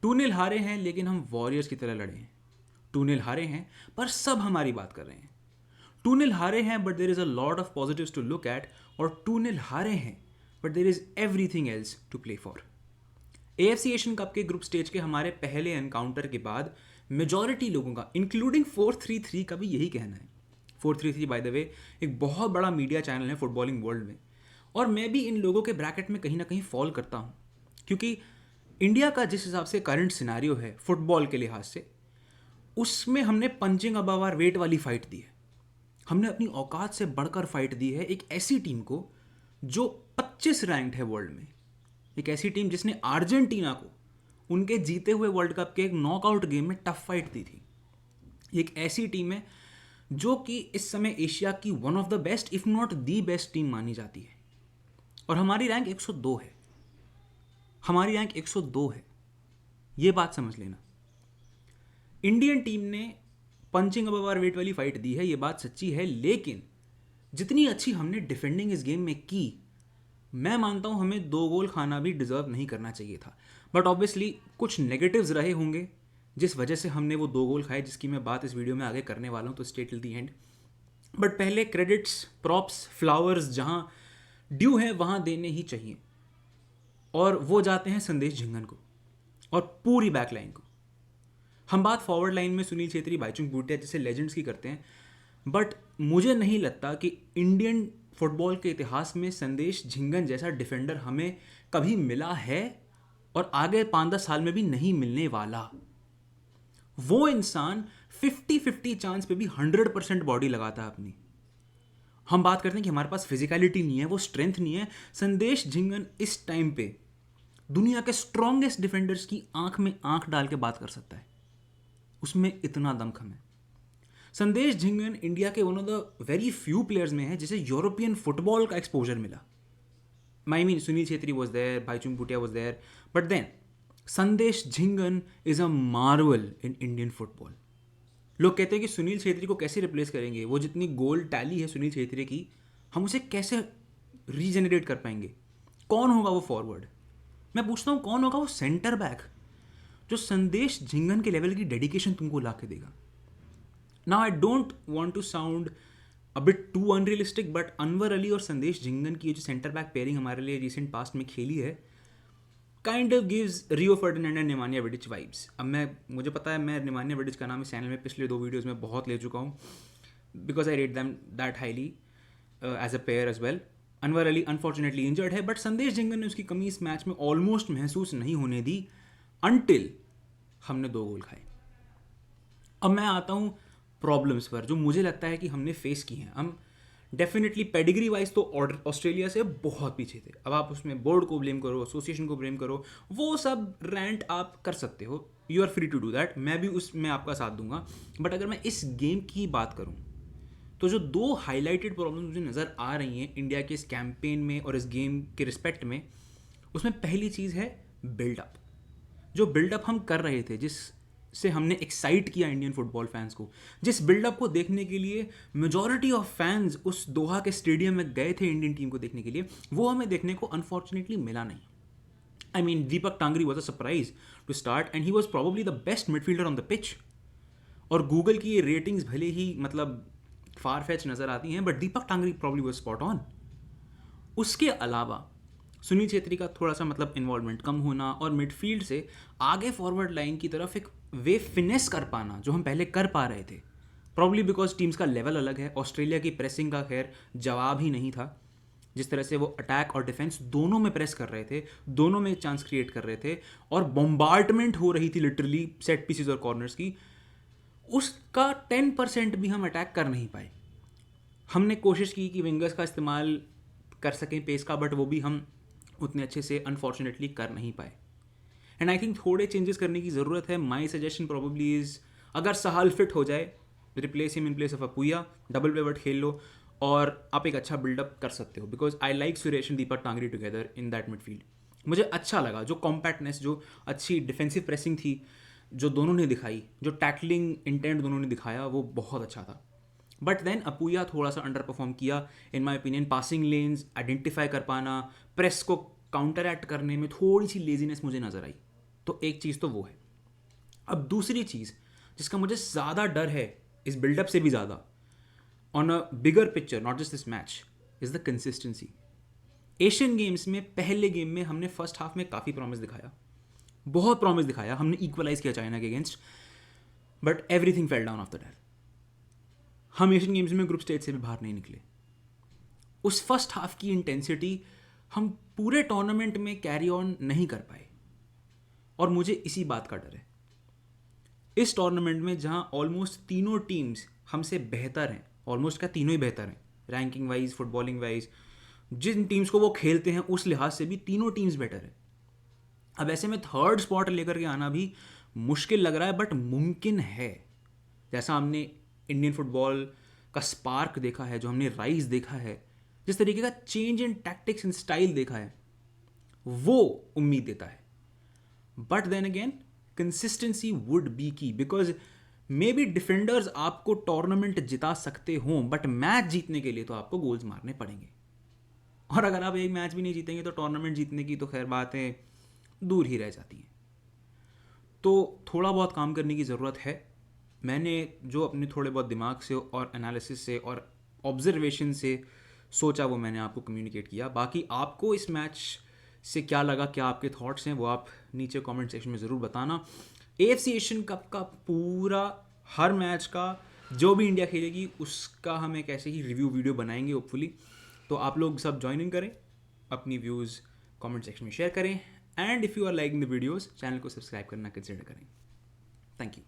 2-0 हारे हैं लेकिन हम वॉरियर्स की तरह लड़े हैं। 2-0 हारे हैं पर सब हमारी बात कर रहे हैं। 2-0 हारे हैं but there is a lot of positives to look at, और 2-0 हारे हैं but there is everything else to play for. AFC Asian cup के ग्रुप स्टेज के हमारे पहले एनकाउंटर के बाद मेजॉरिटी लोगों का, इंक्लूडिंग 433 का भी यही कहना है। 433 बाय द वे एक बहुत बड़ा मीडिया चैनल है फुटबॉलिंग वर्ल्ड में, और मैं भी इन लोगों के ब्रैकेट में कहीं ना कहीं फॉल करता हूँ, क्योंकि इंडिया का जिस हिसाब से करंट सिनारियो है फुटबॉल के लिहाज से, उसमें हमने पंचिंग अबव आवर वेट वाली फाइट दी है। हमने अपनी औकात से बढ़कर फाइट दी है एक ऐसी टीम को जो 25 रैंक्ड है वर्ल्ड में, एक ऐसी टीम जिसने अर्जेंटीना को उनके जीते हुए वर्ल्ड कप के एक नॉकआउट गेम में टफ फाइट दी थी। एक ऐसी टीम है जो कि इस समय एशिया की one of the best if not the best team मानी जाती है, और हमारी रैंक 102 है। हमारी रैंक 102 है, ये बात समझ लेना। इंडियन टीम ने पंचिंग अबव आवर वेट वाली फाइट दी है, ये बात सच्ची है, लेकिन जितनी अच्छी हमने डिफेंडिंग इस गेम में की, मैं मानता हूं हमें 2 गोल खाना भी डिजर्व नहीं करना चाहिए था। बट ऑब्वियसली कुछ नेगेटिव्स रहे होंगे जिस वजह से हमने वो 2 गोल खाए, जिसकी मैं बात इस वीडियो में आगे करने वाला हूं, तो stay till the and. But पहले क्रेडिट्स, प्रॉप्स, फ्लावर्स जहां ड्यू है वहां देने ही चाहिए, और वो जाते हैं संदेश झिंगन को और पूरी बैकलाइन को। हम बात फॉरवर्ड लाइन में सुनील छेत्री, बाईचुंग भूटिया जैसे लेजेंड्स की करते हैं, बट मुझे नहीं लगता कि इंडियन फुटबॉल के इतिहास में संदेश झिंगन जैसा डिफेंडर हमें कभी मिला है, और आगे 5-10 साल में भी नहीं मिलने वाला। वो इंसान 50-50 चांस पे भी 100% बॉडी लगाता है अपनी। हम बात करते हैं कि हमारे पास फिजिकलिटी नहीं है, वो स्ट्रेंथ नहीं है। संदेश झिंगन इस टाइम पे दुनिया के स्ट्रॉन्गेस्ट डिफेंडर्स की आंख में आंख डाल के बात कर सकता है, उसमें इतना दमखम है। संदेश झिंगन इंडिया के one of the very few players में है जिसे यूरोपियन फुटबॉल का एक्सपोजर मिला। I mean Sunil Chhetri was there, Bhaichung Bhutia was there, but then Sandesh Jhingan is a marvel in Indian football. लोग कहते हैं कि सुनील छेत्री को कैसे रिप्लेस करेंगे, वो जितनी गोल टैली है सुनील छेत्री की, हम उसे कैसे रीजेनरेट कर पाएंगे, कौन होगा वो फॉरवर्ड। मैं पूछता हूँ कौन होगा वो सेंटर बैक जो संदेश झिंगन के लेवल की डेडिकेशन तुमको ला के देगा। Now I don't want to sound a bit too unrealistic, but Anwar Ali और संदेश झिंगन की जो सेंटर बैक पेयरिंग हमारे लिए रिसेंट पास्ट में खेली है, kind of gives Rio Ferdinand and Nemanja Vidic vibes. अब मुझे पता है मैं नेमानिया विडिच का नाम इस चैनल में पिछले 2 वीडियोज़ में बहुत ले चुका हूँ, because I rate them that highly as a pair as well. Anwar Ali unfortunately injured है, बट संदेश झिंगन ने उसकी कमी इस मैच में ऑलमोस्ट महसूस नहीं होने दी अनटिल हमने 2 गोल खाए। अब मैं आता हूँ प्रॉब्लम्स पर जो मुझे लगता है कि हमने फेस की हैं। हम डेफिनेटली पेडिग्री वाइज तो ऑस्ट्रेलिया से बहुत पीछे थे। अब आप उसमें बोर्ड को ब्लेम करो, एसोसिएशन को ब्लेम करो, वो सब रेंट आप कर सकते हो, you are free to do that, मैं भी उसमें आपका साथ दूंगा। बट अगर मैं इस गेम की बात करूँ तो जो 2 हाईलाइटेड प्रॉब्लम्स मुझे नज़र आ रही हैं इंडिया के इस कैंपेन में और इस गेम के रिस्पेक्ट में, उसमें पहली चीज़ है बिल्डअप। जो बिल्डअप हम कर रहे थे, जिस से हमने एक्साइट किया इंडियन फुटबॉल फैंस को, जिस बिल्डअप को देखने के लिए मेजॉरिटी ऑफ फैंस उस दोहा के स्टेडियम में गए थे इंडियन टीम को देखने के लिए, वो हमें देखने को अनफॉर्चुनेटली मिला नहीं। I mean Deepak Tangri was a surprise to start and he was probably the best midfielder on the pitch. और गूगल की ये रेटिंग्स भले ही मतलब फार फैच नज़र आती हैं, but Deepak Tangri probably was spot on. उसके अलावा सुनील छेत्री का थोड़ा सा मतलब इन्वॉल्वमेंट कम होना, और मिडफील्ड से आगे फॉरवर्ड लाइन की तरफ एक वे फिनेस कर पाना जो हम पहले कर पा रहे थे, प्रॉब्ली बिकॉज टीम्स का लेवल अलग है। ऑस्ट्रेलिया की प्रेसिंग का खैर जवाब ही नहीं था। जिस तरह से वो अटैक और डिफेंस दोनों में प्रेस कर रहे थे, दोनों में चांस क्रिएट कर रहे थे, और बॉम्बार्डमेंट हो रही थी लिटरली सेट पीसेस और कॉर्नर्स की, उसका 10% भी हम अटैक कर नहीं पाए। हमने कोशिश की कि विंगर्स का इस्तेमाल कर सकें पेस का, बट वो भी हम उतने अच्छे से अनफॉर्चुनेटली कर नहीं पाए। एंड आई थिंक थोड़े चेंजेस करने की ज़रूरत है। माई सजेशन प्रॉबली इज़, अगर सहाल फिट हो जाए, replace him in place of Apuia, double pivot खेल लो, और आप एक अच्छा बिल्डअप कर सकते हो। Because I like Suresh and Deepak Tangri together in that midfield. मुझे अच्छा लगा जो कॉम्पैक्टनेस, जो अच्छी डिफेंसिव प्रेसिंग थी जो दोनों ने दिखाई, जो टैकलिंग इंटेंट दोनों ने दिखाया, वो बहुत अच्छा था। बट देन अपुया थोड़ा सा अंडर परफॉर्म किया in my opinion. Passing lanes identify कर पाना, प्रेस को काउंटर एक्ट करने में थोड़ी सी लेजीनेस मुझे नज़र आई। तो एक चीज़ तो वो है। अब दूसरी चीज़ जिसका मुझे ज़्यादा डर है इस बिल्डअप से भी ज़्यादा, on a bigger picture, not just this match, is the consistency. Asian games में पहले गेम में हमने फर्स्ट हाफ में काफ़ी प्रॉमिस दिखाया, बहुत प्रॉमिस दिखाया, हमने इक्वलाइज किया चाइना के against, but everything fell down after that. हम एशियन गेम्स में ग्रुप स्टेज से भी बाहर नहीं निकले। उस फर्स्ट हाफ की इंटेंसिटी हम पूरे टूर्नामेंट में कैरी ऑन नहीं कर पाए, और मुझे इसी बात का डर है। इस टूर्नामेंट में जहां ऑलमोस्ट तीनों टीम्स हमसे बेहतर हैं, ऑलमोस्ट क्या तीनों ही बेहतर हैं रैंकिंग वाइज, फुटबॉलिंग वाइज, जिन टीम्स को वो खेलते हैं उस लिहाज से भी तीनों टीम्स बेटर है। अब ऐसे में थर्ड स्पॉट लेकर के आना भी मुश्किल लग रहा है, बट मुमकिन है। जैसा हमने इंडियन फुटबॉल का स्पार्क देखा है, जो हमने राइज देखा है, जिस तरीके का change in tactics and style देखा है, वो उम्मीद देता है। But then again consistency would be key, because maybe defenders आपको टूर्नामेंट जिता सकते हों, बट मैच जीतने के लिए तो आपको गोल्स मारने पड़ेंगे। और अगर आप एक मैच भी नहीं जीतेंगे तो टूर्नामेंट जीतने की तो खैर बातें दूर ही रह जाती हैं। तो थोड़ा बहुत काम करने की ज़रूरत है। मैंने जो अपने थोड़े बहुत दिमाग से और एनालिसिस से और ऑब्जर्वेशन से सोचा वो मैंने आपको कम्युनिकेट किया। बाकी आपको इस मैच से क्या लगा, क्या आपके थॉट्स हैं, वो आप नीचे कमेंट सेक्शन में ज़रूर बताना। AFC एशियन कप का पूरा हर मैच का जो भी इंडिया खेलेगी उसका हम एक ऐसे ही रिव्यू वीडियो बनाएंगे होपफुली। तो आप लोग सब ज्वाइन इन करें, अपनी व्यूज़ कमेंट सेक्शन में शेयर करें, and if you are liking the videos channel को सब्सक्राइब करना कंसिडर करें। Thank you.